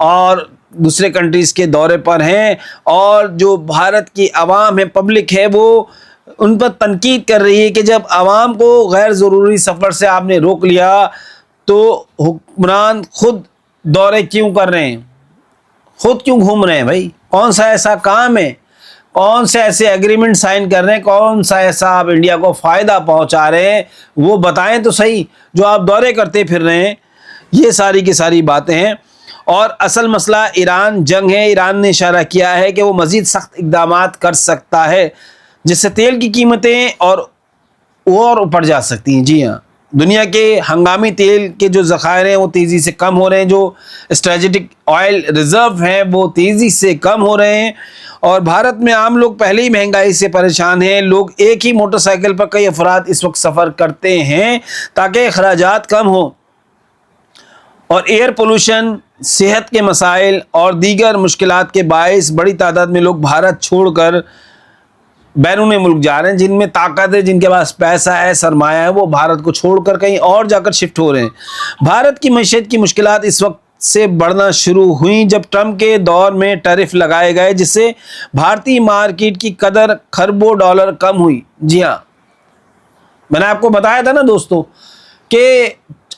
اور دوسرے کنٹریز کے دورے پر ہیں، اور جو بھارت کی عوام ہے، پبلک ہے، وہ ان پر تنقید کر رہی ہے کہ جب عوام کو غیر ضروری سفر سے آپ نے روک لیا تو حکمران خود دورے کیوں کر رہے ہیں، خود کیوں گھوم رہے ہیں بھائی؟ کون سا ایسا کام ہے، کون سے ایسے ایگریمنٹ سائن کر رہے ہیں، کون سا ایسا آپ انڈیا کو فائدہ پہنچا رہے ہیں، وہ بتائیں تو صحیح، جو آپ دورے کرتے پھر رہے ہیں۔ یہ ساری کی ساری باتیں ہیں، اور اصل مسئلہ ایران جنگ ہے۔ ایران نے اشارہ کیا ہے کہ وہ مزید سخت اقدامات کر سکتا ہے جس سے تیل کی قیمتیں اور اوپر جا سکتی ہیں۔ جی ہاں، دنیا کے ہنگامی تیل کے جو ذخائر ہیں وہ تیزی سے کم ہو رہے ہیں، جو اسٹریٹجک آئل ریزرو ہیں وہ تیزی سے کم ہو رہے ہیں، اور بھارت میں عام لوگ پہلے ہی مہنگائی سے پریشان ہیں۔ لوگ ایک ہی موٹر سائیکل پر کئی افراد اس وقت سفر کرتے ہیں تاکہ اخراجات کم ہوں، اور ایئر پولوشن، صحت کے مسائل اور دیگر مشکلات کے باعث بڑی تعداد میں لوگ بھارت چھوڑ کر بیرون ملک جا رہے ہیں۔ جن میں طاقت ہے، جن کے پاس پیسہ ہے، سرمایہ ہے، وہ بھارت کو چھوڑ کر کہیں اور جا کر شفٹ ہو رہے ہیں۔ بھارت کی معیشت کی مشکلات اس وقت سے بڑھنا شروع ہوئیں جب ٹرمپ کے دور میں ٹیرف لگائے گئے، جس سے بھارتی مارکیٹ کی قدر کھربوں ڈالر کم ہوئی۔ جی ہاں، میں نے آپ کو بتایا تھا نا دوستو کہ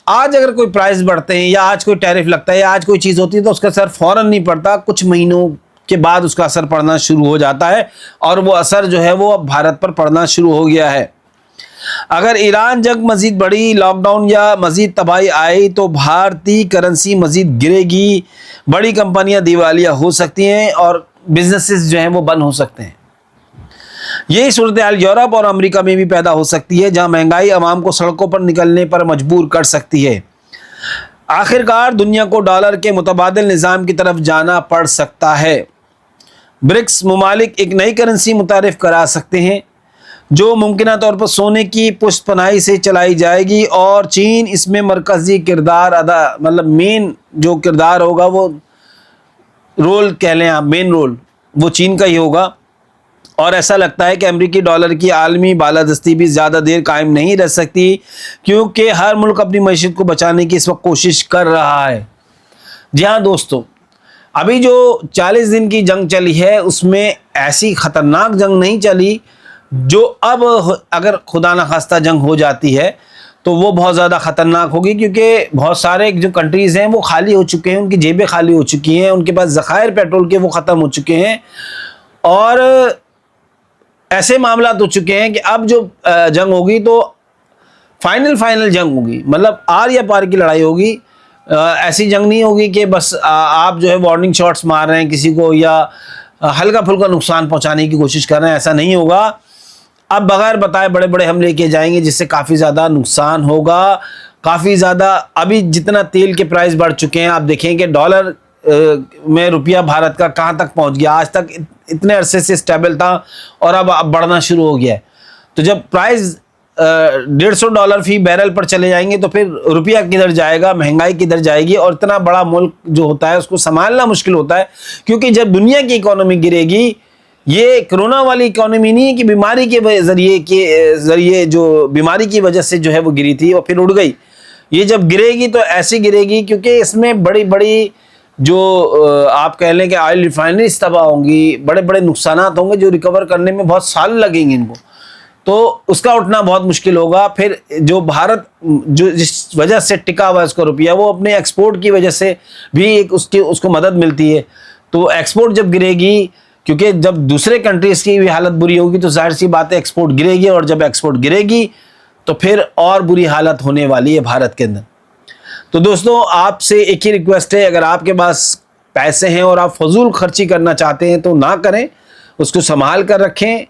آج اگر کوئی پرائز بڑھتے ہیں، یا آج کوئی ٹیرف لگتا ہے، یا آج کوئی چیز ہوتی ہے، تو اس کا اثر فوراً نہیں پڑتا، کچھ مہینوں کے بعد اس کا اثر پڑنا شروع ہو جاتا ہے، اور وہ اثر جو ہے وہ اب بھارت پر پڑنا شروع ہو گیا ہے۔ اگر ایران جنگ مزید بڑھی، لاک ڈاؤن یا مزید تباہی آئی تو بھارتی کرنسی مزید گرے گی، بڑی کمپنیاں دیوالیہ ہو سکتی ہیں، اور بزنسز جو ہیں وہ بند ہو سکتے ہیں۔ یہی صورتحال یورپ اور امریکہ میں بھی پیدا ہو سکتی ہے، جہاں مہنگائی عوام کو سڑکوں پر نکلنے پر مجبور کر سکتی ہے۔ آخرکار دنیا کو ڈالر کے متبادل نظام کی طرف جانا پڑ سکتا ہے۔ برکس ممالک ایک نئی کرنسی متعارف کرا سکتے ہیں جو ممکنہ طور پر سونے کی پشت پناہی سے چلائی جائے گی، اور چین اس میں مرکزی کردار مین جو کردار ہوگا، وہ رول کہہ لیں آپ، مین رول وہ چین کا ہی ہوگا۔ اور ایسا لگتا ہے کہ امریکی ڈالر کی عالمی بالادستی بھی زیادہ دیر قائم نہیں رہ سکتی، کیونکہ ہر ملک اپنی معیشت کو بچانے کی اس وقت کوشش کر رہا ہے۔ جی ہاں دوستو، ابھی جو 40 دن کی جنگ چلی ہے، اس میں ایسی خطرناک جنگ نہیں چلی جو اب اگر خدا نخواستہ جنگ ہو جاتی ہے تو وہ بہت زیادہ خطرناک ہوگی، کیونکہ بہت سارے جو کنٹریز ہیں وہ خالی ہو چکے ہیں، ان کی جیبیں خالی ہو چکی ہیں، ان کے پاس ذخائر پیٹرول کے وہ ختم ہو چکے ہیں، اور ایسے معاملات ہو چکے ہیں کہ اب جو جنگ ہوگی تو فائنل جنگ ہوگی، مطلب آر یا پار کی لڑائی ہوگی۔ ایسی جنگ نہیں ہوگی کہ بس آپ جو ہے وارننگ شاٹس مار رہے ہیں کسی کو، یا ہلکا پھلکا نقصان پہنچانے کی کوشش کر رہے ہیں، ایسا نہیں ہوگا۔ اب بغیر بتائے بڑے بڑے حملے کیے جائیں گے، جس سے کافی زیادہ نقصان ہوگا، کافی زیادہ۔ ابھی جتنا تیل کے پرائز بڑھ چکے ہیں، آپ دیکھیں کہ ڈالر میں روپیہ بھارت کا کہاں تک پہنچ گیا، آج تک اتنے عرصے سے سٹیبل تھا، اور اب بڑھنا شروع ہو گیا ہے۔ تو جب پرائز $150 فی بیرل پر چلے جائیں گے تو پھر روپیہ کدھر جائے گا، مہنگائی کدھر جائے گی، اور اتنا بڑا ملک جو ہوتا ہے اس کو سنبھالنا مشکل ہوتا ہے، کیونکہ جب دنیا کی اکانومی گرے گی، یہ کرونا والی اکانومی نہیں ہے کہ بیماری کے ذریعے جو بیماری کی وجہ سے جو ہے وہ گری تھی اور پھر اڑ گئی، یہ جب گرے گی تو ایسی گرے گی کیونکہ اس میں بڑی بڑی جو آپ کہہ لیں کہ آئل ریفائنریز تباہ ہوں گی، بڑے بڑے نقصانات ہوں گے جو ریکور کرنے میں بہت سال لگیں گے ان کو، تو اس کا اٹھنا بہت مشکل ہوگا۔ پھر جو بھارت جو جس وجہ سے ٹکا ہوا ہے اس کا روپیہ، وہ اپنے ایکسپورٹ کی وجہ سے بھی اس کو مدد ملتی ہے، تو ایکسپورٹ جب گرے گی، کیونکہ جب دوسرے کنٹریز کی بھی حالت بری ہوگی تو ظاہر سی بات ہے ایکسپورٹ گرے گی، اور جب ایکسپورٹ گرے گی تو پھر اور بری حالت ہونے والی ہے بھارت کے اندر۔ تو دوستوں، آپ سے ایک ہی ریکویسٹ ہے، اگر آپ کے پاس پیسے ہیں اور آپ فضول خرچی کرنا چاہتے ہیں تو نہ کریں، اس کو سنبھال کر رکھیں،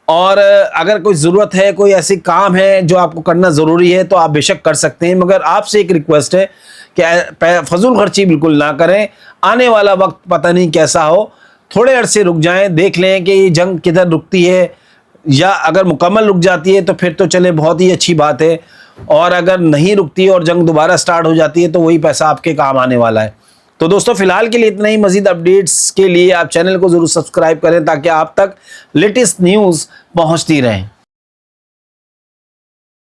اور اگر کوئی ضرورت ہے، کوئی ایسی کام ہے جو آپ کو کرنا ضروری ہے تو آپ بے شک کر سکتے ہیں، مگر آپ سے ایک ریکویسٹ ہے کہ فضول خرچی بالکل نہ کریں۔ آنے والا وقت پتہ نہیں کیسا ہو، تھوڑے عرصے رک جائیں، دیکھ لیں کہ یہ جنگ کدھر رکتی ہے، یا اگر مکمل رک جاتی ہے تو پھر تو چلے بہت ہی اچھی بات ہے، اور اگر نہیں رکتی اور جنگ دوبارہ سٹارٹ ہو جاتی ہے تو وہی پیسہ آپ کے کام آنے والا ہے۔ تو دوستو، فی الحال کے لیے اتنا ہی۔ مزید اپڈیٹس کے لیے آپ چینل کو ضرور سبسکرائب کریں تاکہ آپ تک لیٹسٹ نیوز پہنچتی رہیں۔